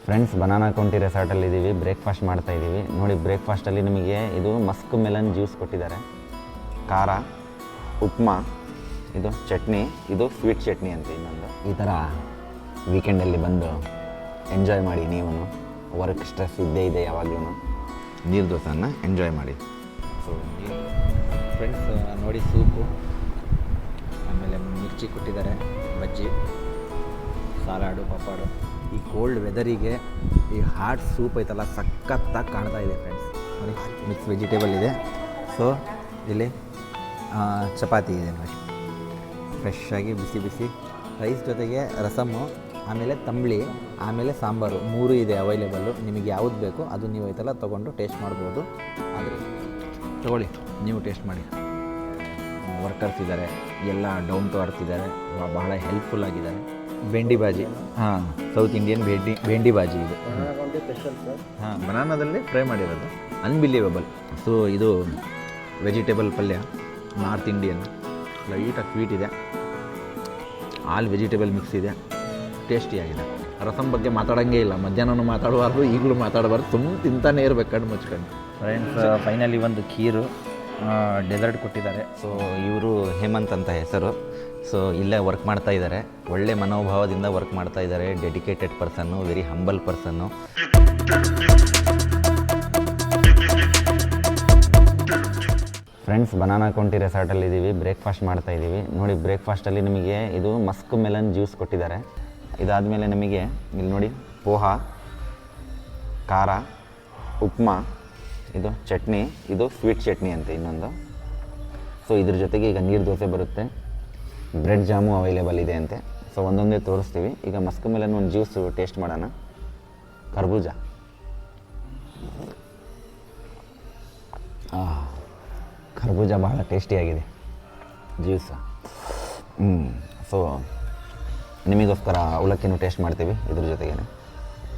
Friends, banana county ರೆಸಾರ್ಟಲ್ಲಿದ್ದೀವಿ. Breakfast ಮಾಡ್ತಾಯಿದ್ದೀವಿ. ನೋಡಿ, ಬ್ರೇಕ್ಫಾಸ್ಟಲ್ಲಿ ನಿಮಗೆ ಇದು ಮಸ್ಕ್ ಮೆಲನ್ ಜ್ಯೂಸ್ ಕೊಟ್ಟಿದ್ದಾರೆ, ಖಾರ, ಉಪ್ಮಾ, ಇದು ಚಟ್ನಿ, ಇದು ಸ್ವೀಟ್ ಚಟ್ನಿ ಅಂತ ಇನ್ನೊಂದು. ಈ ಥರ ವೀಕೆಂಡಲ್ಲಿ ಬಂದು ಎಂಜಾಯ್ ಮಾಡಿ. ನೀವು ವರ್ಕ್ ಸ್ಟ್ರೆಸ್ ಇದ್ದೇ ಇದೆ, ಯಾವಾಗಲೂ ನೀರು ದೋಸೆಯನ್ನು ಎಂಜಾಯ್ ಮಾಡಿ. ಸೊ ಫ್ರೆಂಡ್ಸ್ ನೋಡಿ, ಸೂಪು, ಆಮೇಲೆ ಮಿರ್ಚಿ ಕೊಟ್ಟಿದ್ದಾರೆ, ಬಜ್ಜಿ, ಸಲಾಡು, ಪಪ್ಪಾಡು. ಈ ಕೋಲ್ಡ್ ವೆದರಿಗೆ ಈ ಹಾಟ್ ಸೂಪ್ ಐತಲ್ಲ, ಸಖತ್ತಾಗಿ ಕಾಣ್ತಾ ಇದೆ ಫ್ರೆಂಡ್ಸ್. ನೋಡಿ, ಮಿಕ್ಸ್ ವೆಜಿಟೇಬಲ್ ಇದೆ. ಸೊ ಇಲ್ಲಿ ಚಪಾತಿ ಇದೆ ನೋಡಿ, ಫ್ರೆಶ್ಶಾಗಿ ಬಿಸಿ ಬಿಸಿ ರೈಸ್ ಜೊತೆಗೆ ರಸಮ್ಮು, ಆಮೇಲೆ ತಂಬಳಿ, ಆಮೇಲೆ ಸಾಂಬಾರು, 3 ಇದೆ ಅವೈಲೇಬಲ್ಲು. ನಿಮಗೆ ಯಾವುದು ಬೇಕೋ ಅದು ನೀವು ಐತಲ್ಲ ತೊಗೊಂಡು ಟೇಸ್ಟ್ ಮಾಡ್ಬೋದು. ಆದರೆ ತೊಗೊಳ್ಳಿ, ನೀವು ಟೇಸ್ಟ್ ಮಾಡಿ. ವರ್ಕರ್ಸ್ ಇದ್ದಾರೆ, ಎಲ್ಲ ಡೌನ್ ಟು ಅರ್ತ್ ಇದ್ದಾರೆ, ಬಹಳ ಹೆಲ್ಪ್ಫುಲ್ ಆಗಿದ್ದಾರೆ. ಬೆಂಡಿ ಬಾಜಿ, ಹಾಂ, ಸೌತ್ ಇಂಡಿಯನ್ ಬೆಂಡಿ ಬಾಜಿ ಇದು. ಹಾಂ, ಬನಾನಾದಲ್ಲಿ ಫ್ರೈ ಮಾಡಿರೋದು, ಅನ್ಬಿಲೀವಬಲ್. ಸೊ ಇದು ವೆಜಿಟೇಬಲ್ ಪಲ್ಯ, ನಾರ್ತ್ ಇಂಡಿಯನ್, ಲೈಟಾಗಿ ಸ್ವೀಟ್ ಇದೆ, ಆಲ್ ವೆಜಿಟೇಬಲ್ ಮಿಕ್ಸ್ ಇದೆ, ಟೇಸ್ಟಿಯಾಗಿದೆ. ರಸಮ್ ಬಗ್ಗೆ ಮಾತಾಡೋಂಗೇ ಇಲ್ಲ, ಮಧ್ಯಾಹ್ನನೂ ಮಾತಾಡಬಾರ್ದು, ಈಗಲೂ ಮಾತಾಡಬಾರ್ದು, ಸುಮ್ಮನೆ ತಿಂತಾನೇ ಇರಬೇಕು ಕಣ್ಣು ಮುಚ್ಕೊಂಡು. ಫ್ರೆಂಡ್ಸ್, ಫೈನಲಿ ಒಂದು ಖೀರು, ಡೆಸರ್ಟ್ ಕೊಟ್ಟಿದ್ದಾರೆ. ಸೊ ಇವರು ಹೇಮಂತ್ ಅಂತ ಹೆಸರು. ಸೊ ಇಲ್ಲೇ ವರ್ಕ್ ಮಾಡ್ತಾ ಇದ್ದಾರೆ, ಒಳ್ಳೆ ಮನೋಭಾವದಿಂದ ವರ್ಕ್ ಮಾಡ್ತಾ ಇದ್ದಾರೆ. Dedicated person, very humble person. Friends, banana county ರೆಸಾರ್ಟಲ್ಲಿದ್ದೀವಿ. ಬ್ರೇಕ್ಫಾಸ್ಟ್ ಮಾಡ್ತಾಯಿದ್ದೀವಿ. ನೋಡಿ, ಬ್ರೇಕ್ಫಾಸ್ಟಲ್ಲಿ ನಿಮಗೆ ಇದು ಮಸ್ಕ್ ಮೆಲನ್ ಜ್ಯೂಸ್ ಕೊಟ್ಟಿದ್ದಾರೆ. ಇದಾದಮೇಲೆ ನಿಮಗೆ ಇಲ್ಲಿ ನೋಡಿ, ಪೋಹ, ಖಾರ, ಉಪ್ಮಾ, ಇದು ಚಟ್ನಿ, ಇದು ಸ್ವೀಟ್ ಚಟ್ನಿ ಅಂತ ಇನ್ನೊಂದು. ಸೊ ಇದ್ರ ಜೊತೆಗೆ ಈಗ ನೀರು ದೋಸೆ ಬರುತ್ತೆ, ಬ್ರೆಡ್ ಜಾಮು ಅವೈಲೇಬಲ್ ಇದೆ ಅಂತೆ. ಸೊ ಒಂದೊಂದೇ ತೋರಿಸ್ತೀವಿ. ಈಗ ಮಸ್ಕ್ ಮೆಲನ್ ಒಂದು ಜ್ಯೂಸು ಟೇಸ್ಟ್ ಮಾಡೋಣ. ಕರ್ಬೂಜ, ಕರ್ಬೂಜ ಭಾಳ ಟೇಸ್ಟಿಯಾಗಿದೆ ಜ್ಯೂಸ್. ಸೊ ನಿಮಗೋಸ್ಕರ ಅವಲಕ್ಕಿನೂ ಟೇಸ್ಟ್ ಮಾಡ್ತೀವಿ ಇದ್ರ ಜೊತೆಗೇ.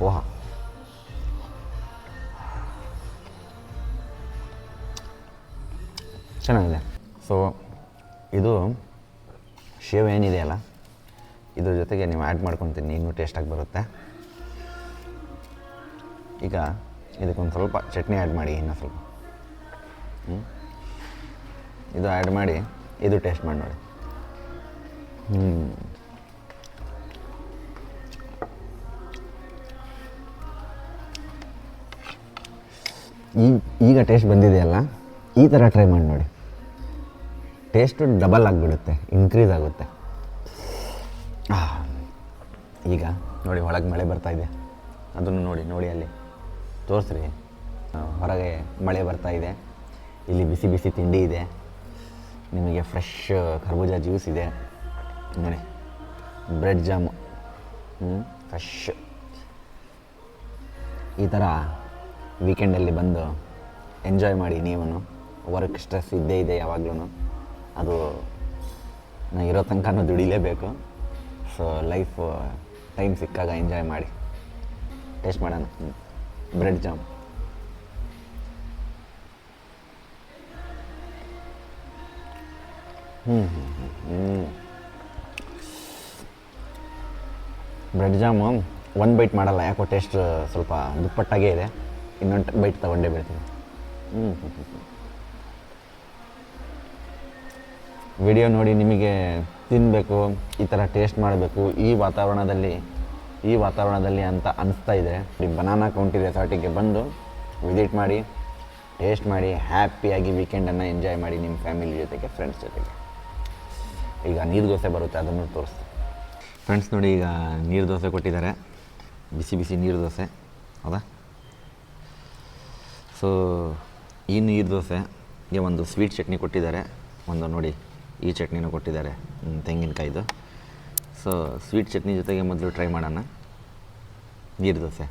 ಪೋಹ, ಚೆನ್ನಾಗಿದೆ. ಸೊ ಇದು ಶೇವ್ ಏನಿದೆಯಲ್ಲ, ಇದ್ರ ಜೊತೆಗೆ ನೀವು ಆ್ಯಡ್ ಮಾಡ್ಕೊತೀನಿ, ಇನ್ನೂ ಟೇಸ್ಟಾಗಿ ಬರುತ್ತೆ. ಈಗ ಇದಕ್ಕೊಂದು ಸ್ವಲ್ಪ ಚಟ್ನಿ ಆ್ಯಡ್ ಮಾಡಿ, ಇನ್ನೂ ಸ್ವಲ್ಪ ಇದು ಆ್ಯಡ್ ಮಾಡಿ, ಇದು ಟೇಸ್ಟ್ ಮಾಡಿ ನೋಡಿ. ಈಗ ಟೇಸ್ಟ್ ಬಂದಿದೆಯಲ್ಲ, ಈ ಥರ ಟ್ರೈ ಮಾಡಿ ನೋಡಿ. ಟೇಸ್ಟು ಡಬಲ್ ಆಗಿಬಿಡುತ್ತೆ, ಇನ್ಕ್ರೀಸ್ ಆಗುತ್ತೆ. ಈಗ ನೋಡಿ, ಒಳಗೆ ಮಳೆ ಬರ್ತಾಯಿದೆ, ಅದನ್ನು ನೋಡಿ ಅಲ್ಲಿ ತೋರಿಸ್ರಿ. ಹೊರಗೆ ಮಳೆ ಬರ್ತಾಯಿದೆ, ಇಲ್ಲಿ ಬಿಸಿ ಬಿಸಿ ತಿಂಡಿ ಇದೆ, ನಿಮಗೆ ಫ್ರೆಶ್ ಕರ್ಬೂಜ ಜ್ಯೂಸ್ ಇದೆ ನೋಡಿ, ಬ್ರೆಡ್ ಜಾಮು, ಫ್ರೆಶ್. ಈ ಥರ ವೀಕೆಂಡಲ್ಲಿ ಬಂದು ಎಂಜಾಯ್ ಮಾಡಿ. ನೀವು ವರ್ಕ್ ಸ್ಟ್ರೆಸ್ ಇದ್ದೇ ಇದೆ ಯಾವಾಗಲೂ, ಅದು ನಾನು ಇರೋ ತನಕ ದುಡಿಲೇಬೇಕು. ಸೊ ಲೈಫ್ ಟೈಮ್ ಸಿಕ್ಕಾಗ ಎಂಜಾಯ್ ಮಾಡಿ. ಟೇಸ್ಟ್ ಮಾಡೋಣ ಬ್ರೆಡ್ ಜಾಮ್. ಬ್ರೆಡ್ ಜಾಮು ಒಂದು ಬೈಟ್ ಮಾಡಲ್ಲ, ಯಾಕೋ ಟೇಸ್ಟ್ ಸ್ವಲ್ಪ ದುಪ್ಪಟ್ಟಾಗೇ ಇದೆ. ಇನ್ನೊಂದು ಬೈಟ್ ತಗೊಂಡೇ ಬಿಡ್ತೀನಿ. ವಿಡಿಯೋ ನೋಡಿ ನಿಮಗೆ ತಿನ್ನಬೇಕು, ಈ ಥರ ಟೇಸ್ಟ್ ಮಾಡಬೇಕು ಈ ವಾತಾವರಣದಲ್ಲಿ ಅಂತ ಅನಿಸ್ತಾ ಇದೆ. ಬನಾನಾ ಕೌಂಟಿ ರೆಸಾರ್ಟಿಗೆ ಬಂದು ವಿಸಿಟ್ ಮಾಡಿ, ಟೇಸ್ಟ್ ಮಾಡಿ, ಹ್ಯಾಪಿಯಾಗಿ ವೀಕೆಂಡನ್ನು ಎಂಜಾಯ್ ಮಾಡಿ ನಿಮ್ಮ ಫ್ಯಾಮಿಲಿ ಜೊತೆಗೆ, ಫ್ರೆಂಡ್ಸ್ ಜೊತೆಗೆ. ಈಗ ನೀರು ದೋಸೆ ಬರುತ್ತೆ, ಅದನ್ನು ತೋರಿಸ್ತೀನಿ. ಫ್ರೆಂಡ್ಸ್ ನೋಡಿ, ಈಗ ನೀರು ದೋಸೆ ಕೊಟ್ಟಿದ್ದಾರೆ, ಬಿಸಿ ಬಿಸಿ ನೀರು ದೋಸೆ, ಹೌದಾ? ಸೊ ಈ ನೀರು ದೋಸೆಗೆ ಒಂದು ಸ್ವೀಟ್ ಚಟ್ನಿ ಕೊಟ್ಟಿದ್ದಾರೆ, ಒಂದು ನೋಡಿ ಈ ಚಟ್ನಿನೂ ಕೊಟ್ಟಿದ್ದಾರೆ, ತೆಂಗಿನಕಾಯಿದು. ಸೊ ಸ್ವೀಟ್ ಚಟ್ನಿ ಜೊತೆಗೆ ಮೊದಲು ಟ್ರೈ ಮಾಡೋಣ ನೀರು ದೋಸೆ.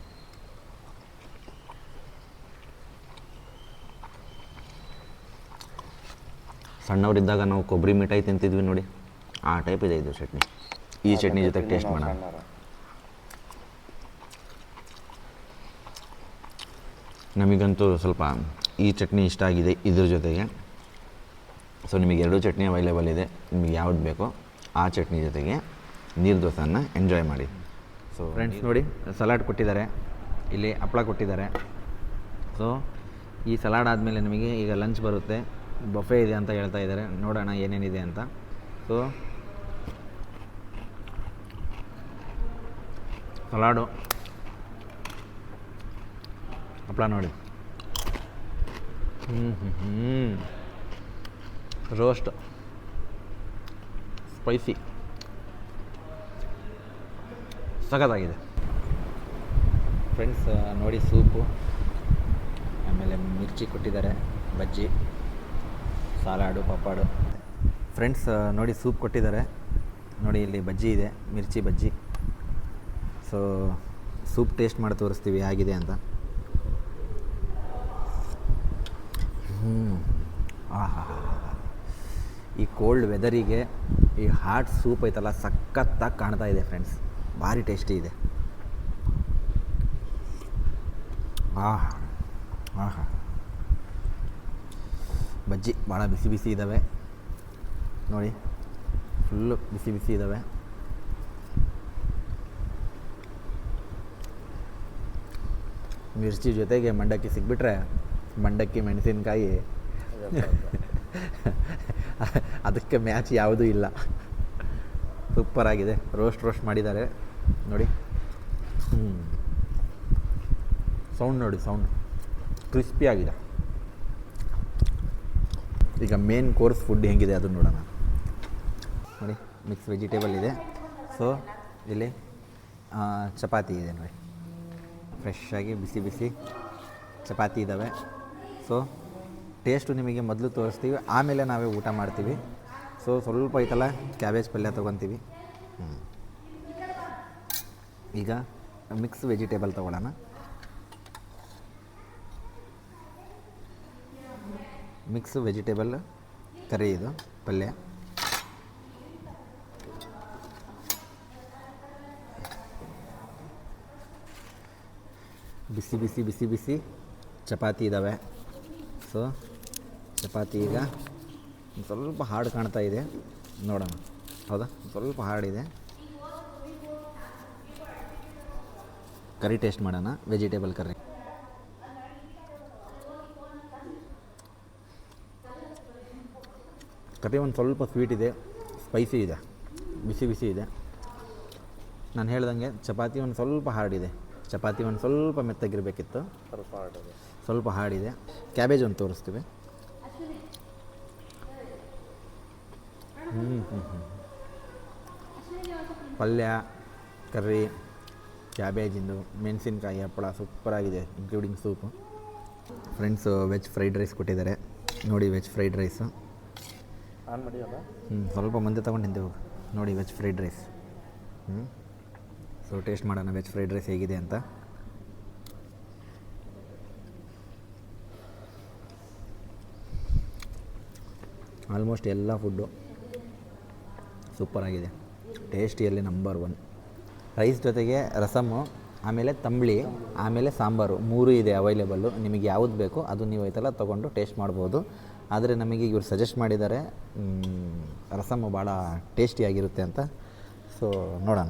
ಸಣ್ಣವರಿದ್ದಾಗ ನಾವು ಕೊಬ್ಬರಿ ಮಿಠಾಯಿ ತಿಂತಿದ್ವಿ ನೋಡಿ, ಆ ಟೈಪ್ ಇದೆ ಇದು ಚಟ್ನಿ. ಈ ಚಟ್ನಿ ಜೊತೆಗೆ ಟೇಸ್ಟ್ ಮಾಡೋಣ. ನಮಗಂತೂ ಸ್ವಲ್ಪ ಈ ಚಟ್ನಿ ಇಷ್ಟ ಆಗಿದೆ ಇದ್ರ ಜೊತೆಗೆ. ಸೊ ನಿಮಗೆ 2 ಚಟ್ನಿ ಅವೈಲೇಬಲ್ ಇದೆ, ನಿಮಗೆ ಯಾವ್ದು ಬೇಕೋ ಆ ಚಟ್ನಿ ಜೊತೆಗೆ ನೀರು ದೋಸೆಯನ್ನು ಎಂಜಾಯ್ ಮಾಡಿ. ಸೊ ಫ್ರೆಂಡ್ಸ್ ನೋಡಿ ಸಲಾಡ್ ಕೊಟ್ಟಿದ್ದಾರೆ, ಇಲ್ಲಿ ಹಪ್ಪಳ ಕೊಟ್ಟಿದ್ದಾರೆ. ಸೊ ಈ ಸಲಾಡ್ ಆದಮೇಲೆ ನಿಮಗೆ ಈಗ ಲಂಚ್ ಬರುತ್ತೆ, ಬಫೆ ಇದೆ ಅಂತ ಹೇಳ್ತಾ ಇದ್ದಾರೆ. ನೋಡೋಣ ಏನೇನಿದೆ ಅಂತ. ಸೊ ಸಲಾಡು, ಹಪ್ಪಳ ನೋಡಿ, ರೋಸ್ಟ್, ಸ್ಪೈಸಿ, ಸಖತ್ತಾಗಿದೆ ಫ್ರೆಂಡ್ಸ್. ನೋಡಿ ಸೂಪು, ಆಮೇಲೆ ಮಿರ್ಚಿ ಕೊಟ್ಟಿದ್ದಾರೆ, ಬಜ್ಜಿ, ಸಲಾಡು, ಪಪ್ಪಾಡು. ಫ್ರೆಂಡ್ಸ್ ನೋಡಿ ಸೂಪ್ ಕೊಟ್ಟಿದ್ದಾರೆ, ನೋಡಿ ಇಲ್ಲಿ ಬಜ್ಜಿ ಇದೆ, mirchi bajji. So soup taste ಮಾಡಿ ತೋರಿಸ್ತೀವಿ ಹೇಗಿದೆ ಅಂತ. ಆಹಾ, ಈ ಕೋಲ್ಡ್ ವೆದರಿಗೆ ಈ ಹಾಟ್ ಸೂಪ್ ಐತಲ್ಲ ಸಖತ್ತಾಗಿ ಕಾಣ್ತಾ ಇದೆ ಫ್ರೆಂಡ್ಸ್, ಭಾರಿ ಟೇಸ್ಟಿ ಇದೆ. ಆಹಾ ಆಹಾ, ಬಜ್ಜಿ ಭಾಳ ಬಿಸಿ ಬಿಸಿ ಇದ್ದಾವೆ ನೋಡಿ, ಫುಲ್ಲು ಬಿಸಿ ಬಿಸಿ ಇದ್ದಾವೆ. ಮಿರ್ಚಿ ಜೊತೆಗೆ ಮಂಡಕ್ಕಿ ಸಿಕ್ಬಿಟ್ರೆ, ಮಂಡಕ್ಕಿ ಮೆಣಸಿನ್ಕಾಯಿ ಅದಕ್ಕೆ ಮ್ಯಾಚ್ ಯಾವುದೂ ಇಲ್ಲ. ಸೂಪರಾಗಿದೆ. ರೋಸ್ಟ್ ಮಾಡಿದ್ದಾರೆ ನೋಡಿ. ಸೌಂಡ್ ನೋಡಿ, ಸೌಂಡ್ ಕ್ರಿಸ್ಪಿ ಆಗಿದೆ. ಈಗ ಮೇನ್ ಕೋರ್ಸ್ ಫುಡ್ ಹೆಂಗಿದೆ ಅದನ್ನು ನೋಡೋಣ. ನೋಡಿ ಮಿಕ್ಸ್ ವೆಜಿಟೇಬಲ್ ಇದೆ. ಸೊ ಇಲ್ಲಿ ಚಪಾತಿ ಇದೆ ನೋಡಿ, ಫ್ರೆಶ್ಶಾಗಿ ಬಿಸಿ ಬಿಸಿ ಚಪಾತಿ ಇದ್ದಾವೆ. ಸೊ ಟೇಸ್ಟು ನಿಮಗೆ ಮೊದಲು ತೋರಿಸ್ತೀವಿ, ಆಮೇಲೆ ನಾವೇ ಊಟ ಮಾಡ್ತೀವಿ. ಸೊ ಸ್ವಲ್ಪ ಐತಲ್ಲ ಕ್ಯಾಬೇಜ್ ಪಲ್ಯ ತೊಗೊತೀವಿ. ಈಗ ಮಿಕ್ಸ್ ವೆಜಿಟೇಬಲ್ ತೊಗೊಳ್ಳೋಣ. ಮಿಕ್ಸ್ ವೆಜಿಟೇಬಲ್ ಕರಿ ಇದು ಪಲ್ಯ. ಬಿಸಿ ಬಿಸಿ ಬಿಸಿ ಬಿಸಿ ಚಪಾತಿ ಇದ್ದಾವೆ. ಸೊ ಚಪಾತಿ ಈಗ ಸ್ವಲ್ಪ ಹಾರ್ಡ್ ಕಾಣ್ತಾ ಇದೆ, ನೋಡೋಣ. ಹೌದಾ, ಸ್ವಲ್ಪ ಹಾರ್ಡ್ ಇದೆ. ಕರಿ ಟೇಸ್ಟ್ ಮಾಡೋಣ, ವೆಜಿಟೇಬಲ್ ಕರಿ. ಕರಿ ಒಂದು ಸ್ವಲ್ಪ ಸ್ವೀಟ್ ಇದೆ, ಸ್ಪೈಸಿ ಇದೆ, ಬಿಸಿ ಬಿಸಿ ಇದೆ. ನಾನು ಹೇಳ್ದಂಗೆ ಚಪಾತಿ ಒಂದು ಸ್ವಲ್ಪ ಹಾರ್ಡ್ ಇದೆ, ಚಪಾತಿ ಒಂದು ಸ್ವಲ್ಪ ಮೆತ್ತಗಿರಬೇಕಿತ್ತು, ಸ್ವಲ್ಪ ಹಾರ್ಡ್ ಇದೆ. ಕ್ಯಾಬೇಜ್ ಒಂದು ತೋರಿಸ್ತೀವಿ. ಪಲ್ಯ, ಕರ್ರಿ, ಕ್ಯಾಬೇಜಿಂದು, ಮೆಣಸಿನ್ಕಾಯಿ, ಹಪ್ಪಳ ಸೂಪರಾಗಿದೆ, including soup. Friends veg fried rice ಕೊಟ್ಟಿದ್ದಾರೆ ನೋಡಿ, ವೆಜ್ ಫ್ರೈಡ್ ರೈಸು. ಸ್ವಲ್ಪ ಮುಂದೆ ತೊಗೊಂಡು ನಿಂತೇವೆ ನೋಡಿ, veg fried rice. So taste ಮಾಡೋಣ ವೆಜ್ ಫ್ರೈಡ್ ರೈಸ್ ಹೇಗಿದೆ ಅಂತ. ಆಲ್ಮೋಸ್ಟ್ ಎಲ್ಲ ಫುಡ್ಡು ಸೂಪರಾಗಿದೆ, ಟೇಸ್ಟಿಯಲ್ಲಿ ನಂಬರ್ 1. ರೈಸ್ ಜೊತೆಗೆ ರಸಮ್ಮು, ಆಮೇಲೆ ತಂಬಳಿ, ಆಮೇಲೆ ಸಾಂಬಾರು, 3 ಇದೆ ಅವೈಲೇಬಲ್ಲು. ನಿಮಗೆ ಯಾವುದು ಬೇಕೋ ಅದು ನೀವು ಐತಲ್ಲ ತೊಗೊಂಡು ಟೇಸ್ಟ್ ಮಾಡ್ಬೋದು. ಆದರೆ ನಮಗೆ ಇವ್ರು ಸಜೆಸ್ಟ್ ಮಾಡಿದ್ದಾರೆ ರಸಮ್ಮು ಭಾಳ ಟೇಸ್ಟಿಯಾಗಿರುತ್ತೆ ಅಂತ. ಸೊ ನೋಡೋಣ.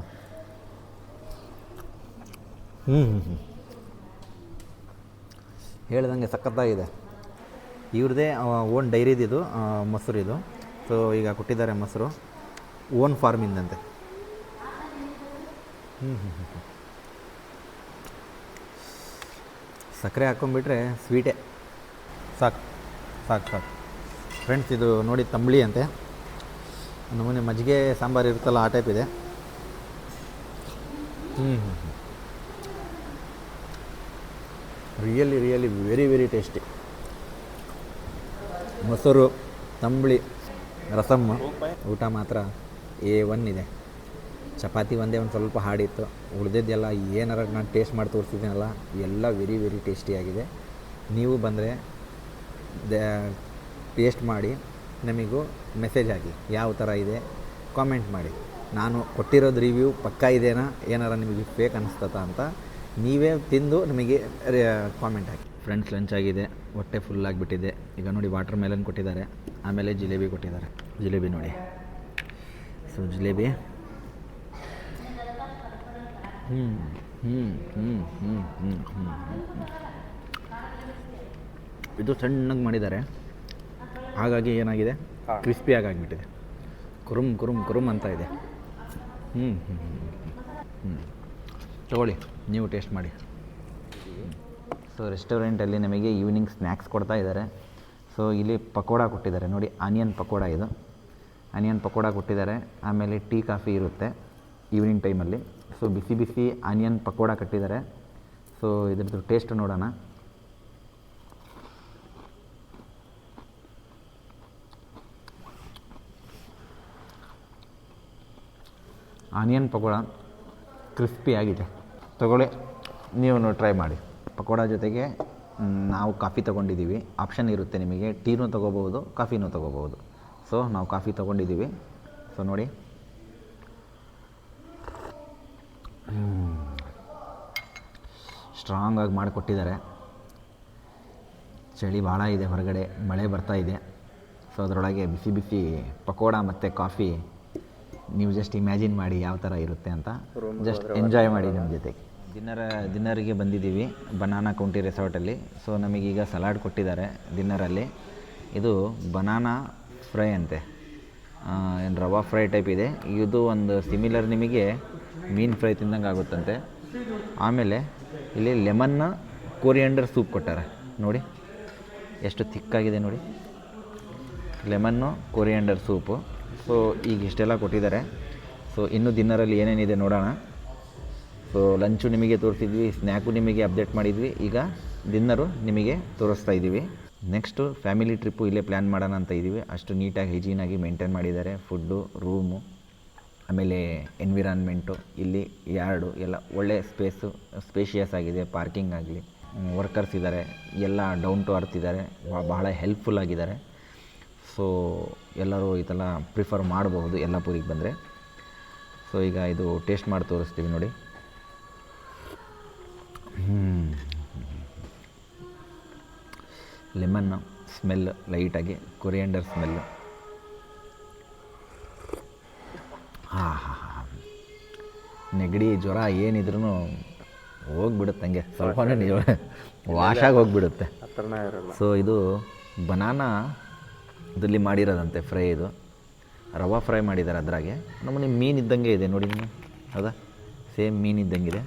ಹೇಳ್ದಂಗೆ ಸಖತ್ತಾಗಿದೆ. ಇವ್ರದ್ದೇ ಓನ್ ಡೈರಿದಿದು ಮೊಸರು ಇದು. ಸೊ ಈಗ ಕೊಟ್ಟಿದ್ದಾರೆ ಮೊಸರು, ಓನ್ ಫಾರ್ಮಿಂದಂತೆ. ಸಕ್ಕರೆ ಹಾಕ್ಕೊಂಬಿಟ್ರೆ ಸ್ವೀಟೇ, ಸಾಕು ಸಾಕು ಸಾಕು. ಫ್ರೆಂಡ್ಸ್ ಇದು ನೋಡಿ ತಂಬಳಿ ಅಂತೆ, ನಮ್ಮನೆ ಮಜ್ಜಿಗೆ ಸಾಂಬಾರು ಇರುತ್ತಲ್ಲ ಆ ಟೈಪ್ ಇದೆ. Really very very tasty. ಮೊಸರು, ತಂಬಳಿ, ರಸಮ್ಮು, ಊಟ ಮಾತ್ರ A1 ಇದೆ. ಚಪಾತಿ ಒಂದೇ ಒಂದು ಸ್ವಲ್ಪ ಹಾಡಿತ್ತು, ಉಳಿದಿದ್ದೆಲ್ಲ ಏನಾರ ನಾನು ಟೇಸ್ಟ್ ಮಾಡಿ ತೋರಿಸಿದ್ದೀನಲ್ಲ ಎಲ್ಲ ವೆರಿ ವೆರಿ ಟೇಸ್ಟಿಯಾಗಿದೆ. ನೀವು ಬಂದರೆ ಟೇಸ್ಟ್ ಮಾಡಿ ನಮಗೂ ಮೆಸೇಜ್ ಹಾಕಿ ಯಾವ ಥರ ಇದೆ ಕಾಮೆಂಟ್ ಮಾಡಿ. ನಾನು ಕೊಟ್ಟಿರೋದು ರಿವ್ಯೂ ಪಕ್ಕಾ ಇದೆನಾ, ಏನಾರ ನಿಮಗೆ ಫೇಕ್ ಅನಿಸ್ತತ ಅಂತ ನೀವೇ ತಿಂದು ನಿಮಗೆ ಕಾಮೆಂಟ್ ಹಾಕಿ. ಫ್ರೆಂಡ್ಸ್ ಲಂಚ್ ಆಗಿದೆ, ಹೊಟ್ಟೆ ಫುಲ್ ಆಗಿಬಿಟ್ಟಿದೆ. ಈಗ ನೋಡಿ ವಾಟರ್ ಮೆಲನ್ ಕೊಟ್ಟಿದ್ದಾರೆ, ಆಮೇಲೆ ಜಿಲೇಬಿ ಕೊಟ್ಟಿದ್ದಾರೆ. ಜಿಲೇಬಿ ನೋಡಿ, ಸೊ ಜಿಲೇಬಿ ಹ್ಞೂ ಹ್ಞೂ ಹ್ಞೂ ಹ್ಞೂ ಹ್ಞೂ ಹ್ಞೂ ಇದು ಸಣ್ಣಗೆ ಮಾಡಿದ್ದಾರೆ, ಹಾಗಾಗಿ ಏನಾಗಿದೆ ಕ್ರಿಸ್ಪಿಯಾಗಿ ಆಗಿಬಿಟ್ಟಿದೆ. ಕುರುಮ್ ಕುರುಮ್ ಕುರುಮ್ ಅಂತ ಇದೆ. ಹ್ಞೂ ಹ್ಞೂ ಹ್ಞೂ ತಗೊಳ್ಳಿ, ನೀವು ಟೇಸ್ಟ್ ಮಾಡಿ. ಸೊ ರೆಸ್ಟೋರೆಂಟಲ್ಲಿ ನಮಗೆ ಈವ್ನಿಂಗ್ ಸ್ನ್ಯಾಕ್ಸ್ ಕೊಡ್ತಾ ಇದ್ದಾರೆ. ಸೊ ಇಲ್ಲಿ ಪಕೋಡ ಕೊಟ್ಟಿದ್ದಾರೆ ನೋಡಿ, ಆನಿಯನ್ ಪಕೋಡ ಇದು. ಆನಿಯನ್ ಪಕೋಡ ಕೊಟ್ಟಿದ್ದಾರೆ. ಆಮೇಲೆ ಟೀ ಕಾಫಿ ಇರುತ್ತೆ ಈವ್ನಿಂಗ್ ಟೈಮಲ್ಲಿ. ಸೊ ಬಿಸಿ ಬಿಸಿ ಆನಿಯನ್ ಪಕೋಡ ಕಟ್ಟಿದ್ದಾರೆ. ಸೊ ಇದ್ರದ್ದು ಟೇಸ್ಟ್ ನೋಡೋಣ. ಆನಿಯನ್ ಪಕೋಡ ಕ್ರಿಸ್ಪಿ ಆಗಿದೆ. ತಗೊಳ್ಳಿ, ನೀವು ಟ್ರೈ ಮಾಡಿ. ಪಕೋಡ ಜೊತೆಗೆ ನಾವು ಕಾಫಿ ತೊಗೊಂಡಿದ್ದೀವಿ. ಆಪ್ಷನ್ ಇರುತ್ತೆ ನಿಮಗೆ, ಟೀನೂ ತೊಗೋಬೋದು, ಕಾಫಿನೂ ತೊಗೋಬೋದು. ಸೊ ನಾವು ಕಾಫಿ ತೊಗೊಂಡಿದ್ದೀವಿ. ಸೊ ನೋಡಿ, ಸ್ಟ್ರಾಂಗಾಗಿ ಮಾಡಿಕೊಟ್ಟಿದ್ದಾರೆ. ಚಳಿ ಭಾಳ ಇದೆ ಹೊರಗಡೆ, ಮಳೆ ಬರ್ತಾ ಇದೆ. ಸೊ ಅದರೊಳಗೆ ಬಿಸಿ ಬಿಸಿ ಪಕೋಡ ಮತ್ತು ಕಾಫಿ, ನೀವು ಜಸ್ಟ್ ಇಮ್ಯಾಜಿನ್ ಮಾಡಿ ಯಾವ ಥರ ಇರುತ್ತೆ ಅಂತ. ಜಸ್ಟ್ ಎಂಜಾಯ್ ಮಾಡಿ ನಮ್ಮ ಜೊತೆಗೆ. ಡಿನ್ನರಿಗೆ ಬಂದಿದ್ದೀವಿ ಬನಾನಾ ಕೌಂಟಿ ರೆಸಾರ್ಟಲ್ಲಿ. ಸೊ ನಮಗೀಗ ಸಲಾಡ್ ಕೊಟ್ಟಿದ್ದಾರೆ ಡಿನ್ನರಲ್ಲಿ. ಇದು ಬನಾನಾ ಫ್ರೈ ಅಂತೆ, ಏನು ರವಾ ಫ್ರೈ ಟೈಪ್ ಇದೆ. ಇದು ಒಂದು ಸಿಮಿಲರ್ ನಿಮಗೆ ಮೀನು ಫ್ರೈ ತಿಂದಂಗೆ ಆಗುತ್ತಂತೆ. ಆಮೇಲೆ ಇಲ್ಲಿ ಲೆಮನ್ನ ಕೊರಿಯಂಡರ್ ಸೂಪ್ ಕೊಟ್ಟಾರೆ ನೋಡಿ, ಎಷ್ಟು ಥಿಕ್ಕಾಗಿದೆ ನೋಡಿ, ಲೆಮನ್ನು ಕೊರಿಯಂಡರ್ ಸೂಪು. ಸೊ ಈಗ ಇಷ್ಟೆಲ್ಲ ಕೊಟ್ಟಿದ್ದಾರೆ. ಸೊ ಇನ್ನು ಡಿನ್ನರಲ್ಲಿ ಏನೇನಿದೆ ನೋಡೋಣ. ಸೊ ಲಂಚು ನಿಮಗೆ ತೋರಿಸಿದ್ವಿ, ಸ್ನ್ಯಾಕು ನಿಮಗೆ ಅಪ್ಡೇಟ್ ಮಾಡಿದ್ವಿ. ಈಗ ಡಿನ್ನರು ನಿಮಗೆ ತೋರಿಸ್ತಾ ಇದ್ದೀವಿ. ನೆಕ್ಸ್ಟು ಫ್ಯಾಮಿಲಿ ಟ್ರಿಪ್ಪು ಇಲ್ಲೇ ಪ್ಲ್ಯಾನ್ ಮಾಡೋಣ ಅಂತ ಇದ್ದೀವಿ. ಅಷ್ಟು ನೀಟಾಗಿ ಹೈಜೀನಾಗಿ ಮೇಂಟೈನ್ ಮಾಡಿದ್ದಾರೆ. ಫುಡ್ಡು, ರೂಮು, ಆಮೇಲೆ ಎನ್ವಿರಾನ್ಮೆಂಟು, ಇಲ್ಲಿ ಯಾರ್ಡು ಎಲ್ಲ ಒಳ್ಳೆ ಸ್ಪೇಷಿಯಸ್ ಆಗಿದೆ. ಪಾರ್ಕಿಂಗ್ ಆಗಲಿ, ವರ್ಕರ್ಸ್ ಇದ್ದಾರೆ, ಎಲ್ಲ ಡೌನ್ ಟು ಅರ್ತ್ ಇದ್ದಾರೆ, ಬಹಳ ಹೆಲ್ಪ್ಫುಲ್ ಆಗಿದ್ದಾರೆ. ಸೊ ಎಲ್ಲರೂ ಇದೆಲ್ಲ ಪ್ರಿಫರ್ ಮಾಡಬಹುದು ಯಲ್ಲಾಪುರಿಗೆ ಬಂದರೆ. ಸೊ ಈಗ ಇದು ಟೇಸ್ಟ್ ಮಾಡಿ ತೋರಿಸ್ತೀವಿ ನೋಡಿ. ಲೆಮನ್ ಸ್ಮೆಲ್ ಲೈಟಾಗಿ, ಕೊರಿಯಂಡರ್ ಸ್ಮೆಲ್ಲು. ಹಾಂ ಹಾಂ ಹಾಂ, ನೆಗಡಿ ಜ್ವರ ಏನಿದ್ರೂ ಹೋಗ್ಬಿಡುತ್ತೆ, ಹಂಗೆ ಸ್ವಲ್ಪನೇ ನೀವು ವಾಶಾಗಿ ಹೋಗಿಬಿಡುತ್ತೆ. ಸೊ ಇದು ಬನಾನಾ ಇದರಲ್ಲಿ ಮಾಡಿರೋದಂತೆ ಫ್ರೈ. ಇದು ರವಾ ಫ್ರೈ ಮಾಡಿದ್ದಾರೆ. ಅದ್ರಾಗೆ ನಮ್ಮನೆ ಮೀನು ಇದ್ದಂಗೆ ಇದೆ ನೋಡಿ, ನೀವು ಹೌದಾ, ಸೇಮ್ ಮೀನು ಇದ್ದಂಗಿದೆ.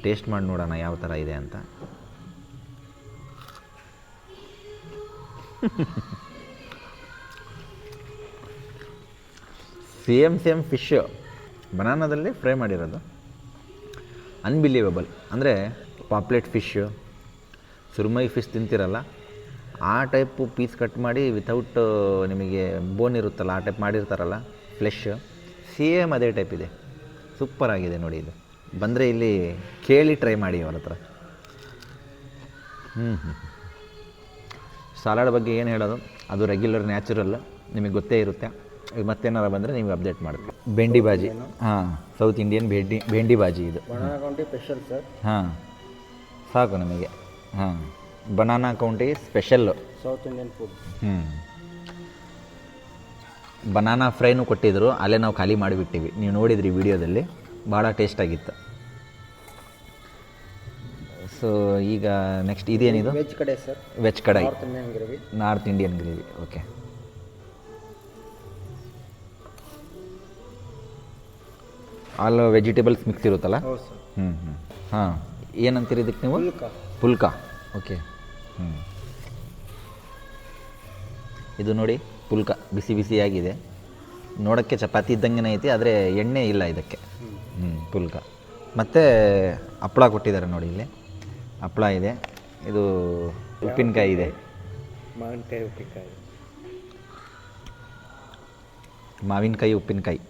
ಟೇಸ್ಟ್ ಮಾಡಿ ನೋಡೋಣ ಯಾವ ಥರ ಇದೆ ಅಂತ. ಸೇಮ್ ಫಿಶ್ ಬನಾನಾದಲ್ಲಿ ಫ್ರೈ ಮಾಡಿರೋದು. ಅನ್ಬಿಲೀವೇಬಲ್. ಅಂದರೆ ಪಾಪ್ಲೆಟ್ ಫಿಶ್ಶು, ಸುರ್ಮೈ ಫಿಶ್ ತಿಂತಿರಲ್ಲ, ಆ ಟೈಪು ಪೀಸ್ ಕಟ್ ಮಾಡಿ ವಿತೌಟ್ ನಿಮಗೆ ಬೋನ್ ಇರುತ್ತಲ್ಲ ಆ ಟೈಪ್ ಮಾಡಿರ್ತಾರಲ್ಲ ಫ್ಲೆಶ್, ಸೇಮ್ ಅದೇ ಟೈಪ್ ಇದೆ. ಸೂಪರಾಗಿದೆ ನೋಡಿ. ಇದು ಬಂದರೆ ಇಲ್ಲಿ ಕೇಳಿ ಟ್ರೈ ಮಾಡಿ ಅವ್ರ ಹತ್ರ. ಸಲಾಡ್ ಬಗ್ಗೆ ಏನು ಹೇಳೋದು, ಅದು ರೆಗ್ಯುಲರ್ ನ್ಯಾಚುರಲ್, ನಿಮಗೆ ಗೊತ್ತೇ ಇರುತ್ತೆ. ಈಗ ಮತ್ತೇನಾರು ಬಂದರೆ ನೀವು ಅಪ್ಡೇಟ್ ಮಾಡ್ತೀವಿ. ಬೆಂಡಿ ಬಾಜಿ, ಹಾಂ, ಸೌತ್ ಇಂಡಿಯನ್ ಬೆಂಡಿ ಬಾಜಿ ಇದು. Banana county special sir. ಹಾಂ, ಸಾಕು ನಮಗೆ. ಹಾಂ, banana county special South Indian food. Banana ಫ್ರೈನೂ ಕೊಟ್ಟಿದ್ದರು, ಅಲ್ಲೇ ನಾವು ಖಾಲಿ ಮಾಡಿಬಿಟ್ಟಿವಿ. ನೀವು ನೋಡಿದ್ರಿ ವಿಡಿಯೋದಲ್ಲಿ, ಭಾಳ ಟೇಸ್ಟಾಗಿತ್ತು. ಸೊ ಈಗ ನೆಕ್ಸ್ಟ್ ಇದೇನಿದು? Veg kadai sir. Veg kadai, North Indian gravy. North Indian gravy. Okay, all vegetables mix ಇರುತ್ತಲ್ಲ? ಹೌದು ಸರ್. ಹಾಂ, ಏನಂತೀರಿ ಇದಕ್ಕೆ ನೀವು? ಪುಲ್ಕ. ಓಕೆ. ಇದು ನೋಡಿ ಪುಲ್ಕ, ಬಿಸಿ ಬಿಸಿಯಾಗಿದೆ. ನೋಡೋಕ್ಕೆ ಚಪಾತಿ ಇದ್ದಂಗೆ ಐತಿ, ಆದರೆ ಎಣ್ಣೆ ಇಲ್ಲ ಇದಕ್ಕೆ. ಪುಲ್ಕ. ಮತ್ತು ಹಪ್ಪಳ ಕೊಟ್ಟಿದ್ದಾರೆ ನೋಡಿ, ಇಲ್ಲಿ ಹಪ್ಪಳ ಇದೆ. ಇದು ಉಪ್ಪಿನಕಾಯಿ ಇದೆ, ಮಾವಿನಕಾಯಿ ಉಪ್ಪಿನಕಾಯಿ, ಮಾವಿನಕಾಯಿ ಉಪ್ಪಿನಕಾಯಿ.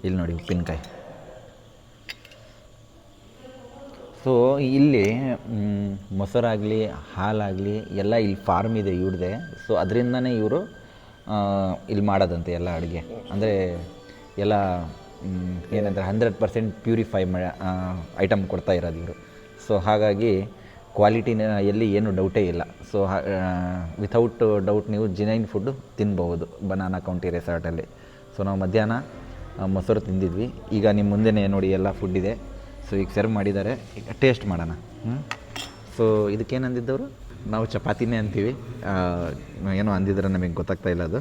ಇಲ್ಲಿ ನೋಡಿ ಉಪ್ಪಿನಕಾಯಿ. ಸೊ ಇಲ್ಲಿ ಮೊಸರಾಗಲಿ ಹಾಲಾಗಲಿ ಎಲ್ಲ ಇಲ್ಲಿ ಫಾರ್ಮ್ ಇದೆ ಇವ್ರದ್ದೇ. ಸೊ ಅದರಿಂದನೇ ಇವರು ಇಲ್ಲಿ ಮಾಡೋದಂತೆ ಎಲ್ಲ ಅಡುಗೆ. ಅಂದರೆ ಎಲ್ಲ ಏನಂತಾರೆ 100% ಪ್ಯೂರಿಫೈ ಐಟಮ್ ಕೊಡ್ತಾ ಇರೋದು ಇವರು. ಸೊ ಹಾಗಾಗಿ ಕ್ವಾಲಿಟಿನ ಎಲ್ಲಿ ಏನು ಡೌಟೇ ಇಲ್ಲ. ಸೊ ವಿಥೌಟ್ ಡೌಟ್ ನೀವು ಜಿನೈನ್ ಫುಡ್ಡು ತಿನ್ಬೋದು ಬನಾನಾ ಕೌಂಟಿ ರೆಸಾರ್ಟಲ್ಲಿ. ಸೊ ನಾವು ಮಧ್ಯಾಹ್ನ ಮೊಸರು ತಿಂದಿದ್ವಿ. ಈಗ ನಿಮ್ಮ ಮುಂದೆನೇ ನೋಡಿ ಎಲ್ಲ ಫುಡ್ ಇದೆ. ಸೊ ಈಗ ಸರ್ವ್ ಮಾಡಿದ್ದಾರೆ, ಈಗ ಟೇಸ್ಟ್ ಮಾಡೋಣ. ಸೊ ಇದಕ್ಕೇನು ಅಂದಿದ್ದವರು? ನಾವು ಚಪಾತಿನೇ ಅಂತೀವಿ, ಏನೋ ಅಂದಿದ್ರೆ ನಮಗೆ ಗೊತ್ತಾಗ್ತಾ ಇಲ್ಲ ಅದು.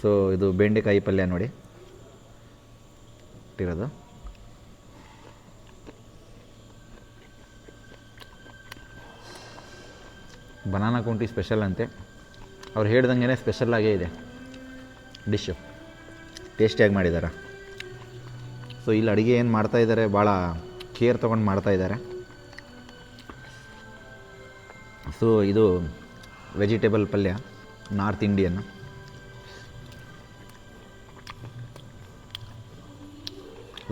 ಸೊ ಇದು ಬೆಂಡೆಕಾಯಿ ಪಲ್ಯ ನೋಡಿ ಇಟ್ಟಿರೋದು. ಬನಾನಾ ಕೌಂಟಿ ಸ್ಪೆಷಲ್ ಅಂತೆ, ಅವ್ರು ಹೇಳ್ದಂಗೆ ಸ್ಪೆಷಲ್ಲಾಗೇ ಇದೆ ಡಿಶ್ಶು, ಟೇಸ್ಟಿಯಾಗಿ ಮಾಡಿದ್ದಾರೆ. ಸೊ ಇಲ್ಲಿ ಅಡುಗೆ ಏನು ಮಾಡ್ತಾಯಿದ್ದಾರೆ, ಭಾಳ ಕೇರ್ ತೊಗೊಂಡು ಮಾಡ್ತಾಯಿದ್ದಾರೆ. ಸೊ ಇದು ವೆಜಿಟೇಬಲ್ ಪಲ್ಯ, ನಾರ್ತ್ ಇಂಡಿಯನ್.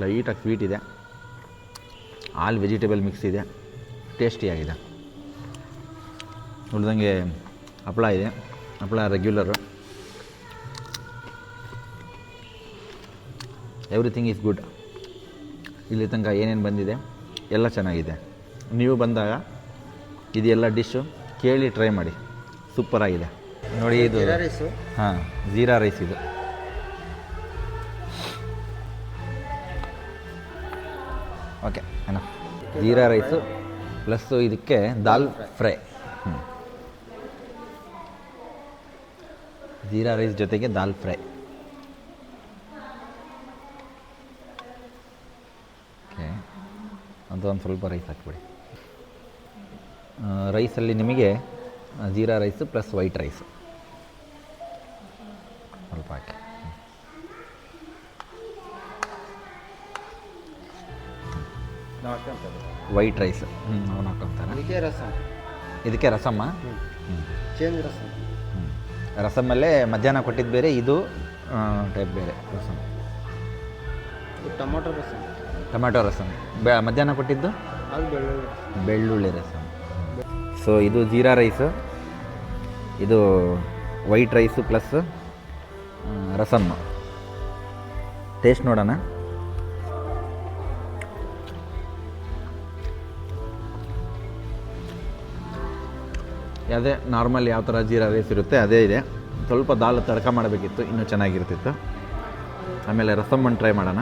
ಲೈಟಾಗಿ ಸ್ವೀಟ್ ಇದೆ, ಆಲ್ ವೆಜಿಟೇಬಲ್ ಮಿಕ್ಸ್ ಇದೆ, ಟೇಸ್ಟಿಯಾಗಿದೆ. ಉಳ್ದಂಗೆ ಹಪ್ಪಳ ಇದೆ, ಹಪ್ಪಳ ರೆಗ್ಯುಲರು. Everything is good. ಇಲ್ಲಿ ತನಕ ಏನೇನು ಬಂದಿದೆ ಎಲ್ಲ ಚೆನ್ನಾಗಿದೆ. ನೀವು ಬಂದಾಗ ಇದೆಲ್ಲ ಡಿಶ್ಶು ಕೇಳಿ ಟ್ರೈ ಮಾಡಿ, ಸೂಪರಾಗಿದೆ ನೋಡಿ. ಇದು ಹಾಂ, ಜೀರಾ ರೈಸ್ ಇದು. ಓಕೆ ಏನ ಜೀರಾ ರೈಸು ಪ್ಲಸ್ಸು ಇದಕ್ಕೆ ದಾಲ್ ಫ್ರೈ. ಜೀರಾ ರೈಸ್ ಜೊತೆಗೆ ದಾಲ್ ಫ್ರೈ. ಓಕೆ, ಅದು ಒಂದು ಸ್ವಲ್ಪ ರೈಸ್ ಹಾಕ್ಬಿಡಿ. ರೈಸಲ್ಲಿ ನಿಮಗೆ jeera rice plus white rice ಸ್ವಲ್ಪ ಹಾಕಿ. ವೈಟ್ ರೈಸ್ ಅವ್ನು ಹಾಕೊತಾರೆ. ಇದಕ್ಕೆ ರಸಮ್ಮ. ರಸಮಲ್ಲೇ ಮಧ್ಯಾಹ್ನ ಕೊಟ್ಟಿದ್ದು ಬೇರೆ, ಇದು ಟೈಪ್ ಬೇರೆ ರಸಮ್. ಟೊಮ್ಯಾಟೊ ರಸಮ್. ಮಧ್ಯಾಹ್ನ ಕೊಟ್ಟಿದ್ದು ಬೆಳ್ಳುಳ್ಳಿ ರಸಮ್. ಸೊ ಇದು ಜೀರಾ ರೈಸು, ಇದು white rice plus rasam. Taste ನೋಡೋಣ. ಅದೇ ನಾರ್ಮಲ್ ಯಾವ ಥರ ಜೀರಾ ರೈಸ್ ಇರುತ್ತೆ ಅದೇ ಇದೆ. ಸ್ವಲ್ಪ ದಾಲ್ ತಡ್ಕ ಮಾಡಬೇಕಿತ್ತು, ಇನ್ನೂ ಚೆನ್ನಾಗಿರ್ತಿತ್ತು. ಆಮೇಲೆ ರಸಮ್ಮನ್ನು ಟ್ರೈ ಮಾಡೋಣ.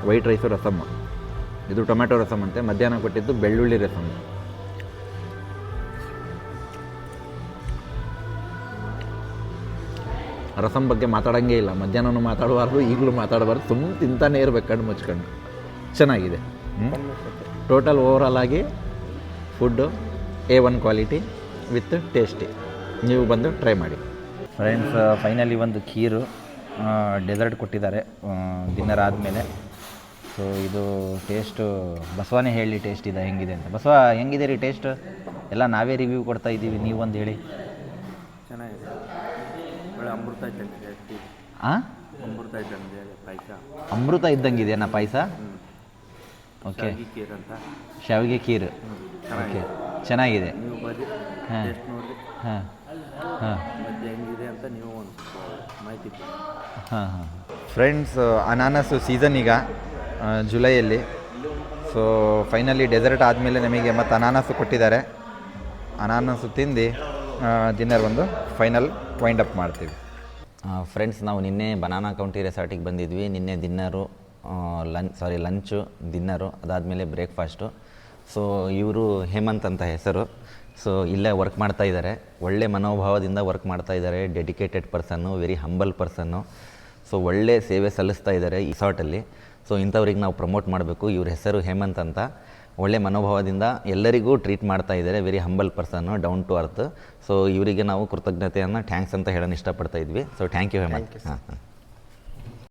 ವೈಟ್ ರೈಸು ರಸಮ್ಮ, ಇದು ಟೊಮ್ಯಾಟೊ ರಸಮ್ ಅಂತೆ. ಮಧ್ಯಾಹ್ನ ಕೊಟ್ಟಿದ್ದು ಬೆಳ್ಳುಳ್ಳಿ ರಸಮ್. ರಸಮ್ ಬಗ್ಗೆ ಮಾತಾಡೋಂಗೇ ಇಲ್ಲ, ಮಧ್ಯಾಹ್ನನೂ ಮಾತಾಡಬಾರ್ದು, ಈಗಲೂ ಮಾತಾಡಬಾರ್ದು, ಸುಮ್ಮನೆ ತಿಂತಾನೆ ಇರಬೇಕು ಕಣ್ಣು ಮುಚ್ಕೊಂಡು. ಚೆನ್ನಾಗಿದೆ. ಟೋಟಲ್ ಓವರಾಲ್ ಆಗಿ food A1 quality with tasty. ನೀವು ಬಂದು ಟ್ರೈ ಮಾಡಿ ಫ್ರೆಂಡ್ಸ್. ಫೈನಲಿ ಒಂದು ಖೀರು ಡೆಸರ್ಟ್ ಕೊಟ್ಟಿದ್ದಾರೆ ಡಿನ್ನರ್ ಆದಮೇಲೆ. ಸೊ ಇದು ಟೇಸ್ಟು ಬಸವನೇ ಹೇಳಿ ಟೇಸ್ಟ್ ಇದೆ ಹೆಂಗಿದೆ ಅಂತ. ಬಸವ ಹೆಂಗಿದೆ ರೀ ಟೇಸ್ಟ್? ಎಲ್ಲ ನಾವೇ ರಿವ್ಯೂ ಕೊಡ್ತಾ ಇದ್ದೀವಿ, ನೀವು ಒಂದು ಹೇಳಿ. ಚೆನ್ನಾಗಿದೆ, ಒಳ್ಳೆ ಅಮೃತ ಇದ್ದಂಗಿದೆ. ಹಾಂ, ಅಮೃತ ಇದ್ದಂಗಿದೆ ಪಾಯಸ. ಅಮೃತ ಇದ್ದಂಗಿದೆಯಾ ಪಾಯಸ? ಓಕೆ, ಖೀರ್ ಅಂತ ಶಾವಿಗೆ ಖೀರು. ಓಕೆ, ಚೆನ್ನಾಗಿದೆ. ನೀವು ಬರೀ ಹಾಂ ಟೇಸ್ಟ್ ನೋಡಿ, ಹಾಂ ಹಾಂ ಮತ್ತೆ ಹೆಂಗಿದೆ ಅಂತ ನೀವು ಒಂದು ಮಾಹಿತಿ ಕೊಡಿ. ಹಾಂ ಹಾಂ ಫ್ರೆಂಡ್ಸ್, ಅನಾನಸು ಸೀಸನ್ ಈಗ ಜುಲೈಯಲ್ಲಿ. ಸೊ ಫೈನಲಿ ಡೆಸರ್ಟ್ ಆದಮೇಲೆ ನಮಗೆ ಮತ್ತು ಅನಾನಸು ಕೊಟ್ಟಿದ್ದಾರೆ. ಅನಾನಸು ತಿಂದು ಡಿನ್ನರ್ ಒಂದು ಫೈನಲ್ ವೈಂಡ್ ಅಪ್ ಮಾಡ್ತೀವಿ. ಫ್ರೆಂಡ್ಸ್, ನಾವು ನಿನ್ನೆ ಬನಾನಾ ಕೌಂಟಿ ರೆಸಾರ್ಟಿಗೆ ಬಂದಿದ್ವಿ. ನಿನ್ನೆ ಡಿನ್ನರು ಲಂಚು ಡಿನ್ನರು ಅದಾದಮೇಲೆ ಬ್ರೇಕ್ಫಾಸ್ಟು. ಸೊ ಇವರು ಹೇಮಂತ್ ಅಂತ ಹೆಸರು. ಸೊ ಇಲ್ಲೇ ವರ್ಕ್ ಮಾಡ್ತಾ ಇದ್ದಾರೆ, ಒಳ್ಳೆ ಮನೋಭಾವದಿಂದ ವರ್ಕ್ ಮಾಡ್ತಾ ಇದ್ದಾರೆ. ಡೆಡಿಕೇಟೆಡ್ ಪರ್ಸನ್ನು, ವೆರಿ ಹಂಬಲ್ ಪರ್ಸನ್ನು. ಸೊ ಒಳ್ಳೆ ಸೇವೆ ಸಲ್ಲಿಸ್ತಾ ಇದ್ದಾರೆ ಈ ರೆಸಾರ್ಟಲ್ಲಿ. ಸೊ ಇಂಥವ್ರಿಗೆ ನಾವು ಪ್ರಮೋಟ್ ಮಾಡಬೇಕು. ಇವ್ರ ಹೆಸರು ಹೇಮಂತ್ ಅಂತ. ಒಳ್ಳೆ ಮನೋಭಾವದಿಂದ ಎಲ್ಲರಿಗೂ ಟ್ರೀಟ್ ಮಾಡ್ತಾ ಇದ್ದಾರೆ. Very humble person, down to earth. So ಇವರಿಗೆ ನಾವು ಕೃತಜ್ಞತೆಯನ್ನು ಥ್ಯಾಂಕ್ಸ್ ಅಂತ ಹೇಳೋಣ ಇಷ್ಟಪಡ್ತಾ ಇದ್ವಿ. So thank you Hemanth. ಹಾಂ ಹಾಂ.